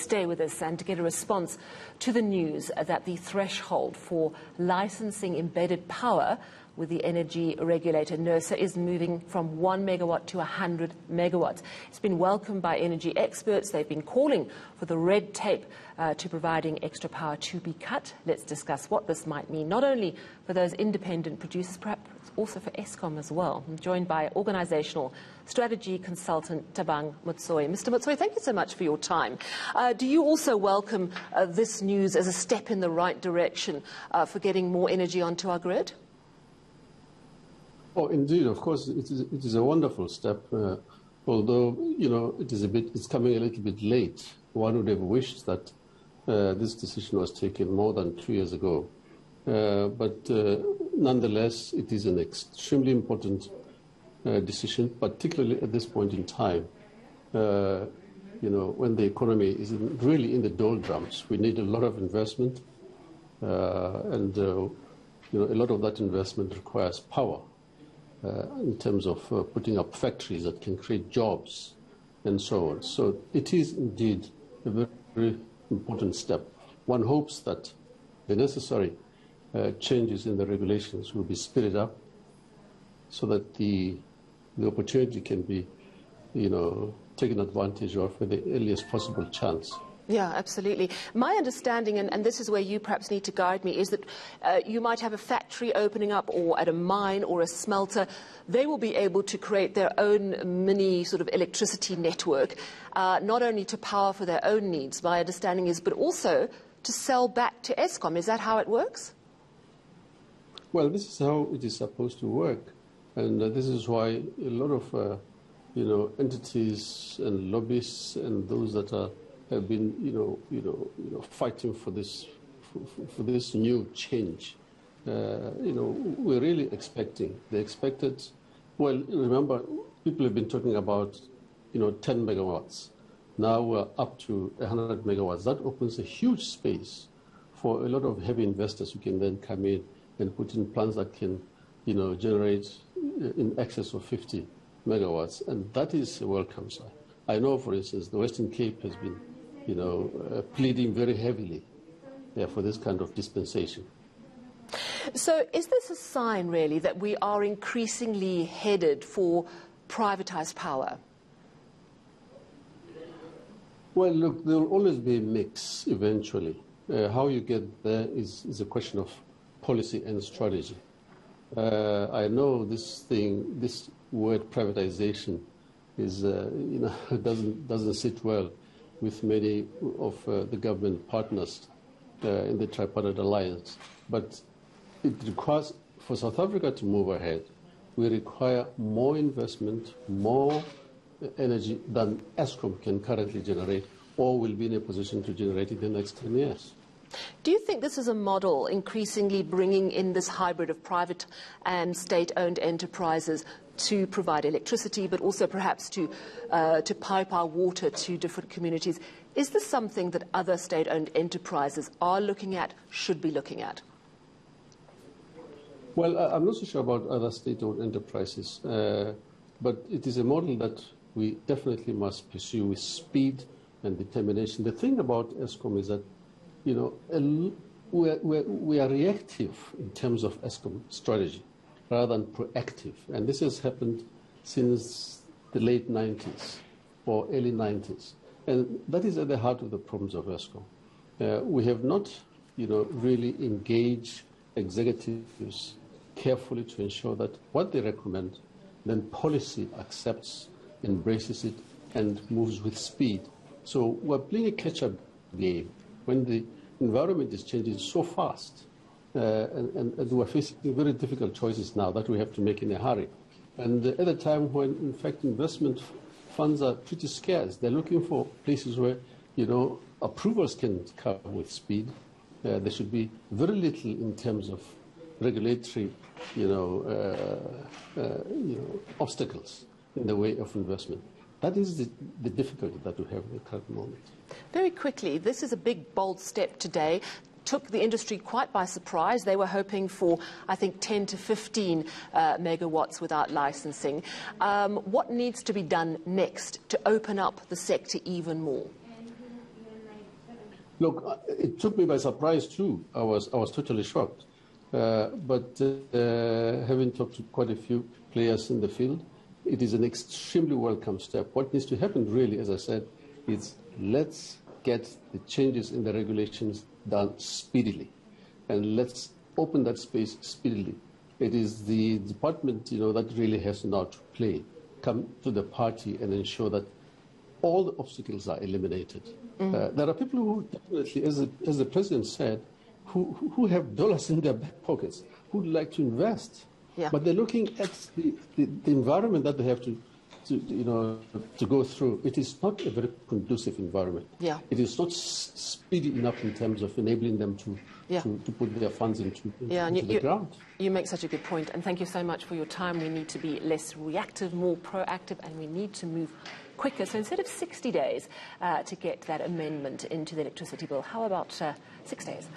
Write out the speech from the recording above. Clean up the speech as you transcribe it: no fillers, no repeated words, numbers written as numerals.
stay with us and to get a response to the news that the threshold for licensing embedded power with the energy regulator NERSA is moving from 1 megawatt to 100 megawatts. It's been welcomed by energy experts. They've been calling for the red tape to providing extra power to be cut. Let's discuss what this might mean, not only for those independent producers, perhaps also for Eskom as well. I'm joined by Organisational Strategy Consultant Thabang Motsohi. Mr. Motsohi, thank you so much for your time. Do you also welcome this news as a step in the right direction for getting more energy onto our grid? Oh, indeed, of course, it is a wonderful step, although, you know, it's coming a little bit late. One would have wished that this decision was taken more than 2 years ago. But nonetheless, it is an extremely important decision, particularly at this point in time. You know, when the economy is really in the doldrums, we need a lot of investment, and you know, a lot of that investment requires power. In terms of putting up factories that can create jobs and so on. So it is indeed a very, very important step. One hopes that the necessary changes in the regulations will be speeded up so that the opportunity can be, you know, taken advantage of at the earliest possible chance. Yeah, absolutely. My understanding, and this is where you perhaps need to guide me, is that you might have a factory opening up or at a mine or a smelter. They will be able to create their own mini sort of electricity network, not only to power for their own needs, my understanding is, but also to sell back to Eskom. Is that how it works? Well, this is how it is supposed to work. And this is why a lot of, you know, entities and lobbyists and those that have been, you know, fighting for this new change. You know, we're really expecting. They expected. Well, remember, people have been talking about, you know, 10 megawatts. Now we're up to 100 megawatts. That opens a huge space for a lot of heavy investors who can then come in and put in plants that can, you know, generate in excess of 50 megawatts, and that is a welcome sign. I know, for instance, the Western Cape has been, you know, pleading very heavily for this kind of dispensation. So is this a sign, really, that we are increasingly headed for privatized power? Well, look, there will always be a mix eventually. How you get there is a question of policy and strategy. I know this word privatization is, you know, doesn't sit well with many of the government partners in the tripartite alliance. But it requires, for South Africa to move ahead, we require more investment, more energy than Eskom can currently generate, or will be in a position to generate in the next 10 years. Do you think this is a model increasingly bringing in this hybrid of private and state-owned enterprises to provide electricity, but also perhaps to pipe our water to different communities? Is this something that other state-owned enterprises are looking at, should be looking at? Well, I'm not so sure about other state-owned enterprises, but it is a model that we definitely must pursue with speed and determination. The thing about Eskom is that, you know, we are reactive in terms of Eskom strategy rather than proactive. And this has happened since the late 90s or early 90s. And that is at the heart of the problems of Eskom. We have not, you know, really engaged executives carefully to ensure that what they recommend, then policy accepts, embraces it, and moves with speed. So we're playing a catch-up game when the environment is changing so fast. And we're facing very difficult choices now that we have to make in a hurry. And at a time when, in fact, investment funds are pretty scarce. They're looking for places where, you know, approvals can come with speed. There should be very little in terms of regulatory, obstacles in the way of investment. That is the difficulty that we have in the current moment. Very quickly, this is a big, bold step today. Took the industry quite by surprise. They were hoping for, I think, 10 to 15 megawatts without licensing. What needs to be done next to open up the sector even more? Look, it took me by surprise too. I was totally shocked. But having talked to quite a few players in the field, it is an extremely welcome step. What needs to happen really, as I said, is let's get the changes in the regulations done speedily. And let's open that space speedily. It is the department, that really has now to play, come to the party and ensure that all the obstacles are eliminated. There are people who definitely, as the president said, who have dollars in their back pockets, who would like to invest. Yeah. But they're looking at the environment that they have to go through. It is not a very conducive environment. Yeah. It is not speedy enough in terms of enabling them to put their funds into the ground. You make such a good point, and thank you so much for your time. We need to be less reactive, more proactive, and we need to move quicker. So instead of 60 days to get that amendment into the electricity bill, how about 6 days?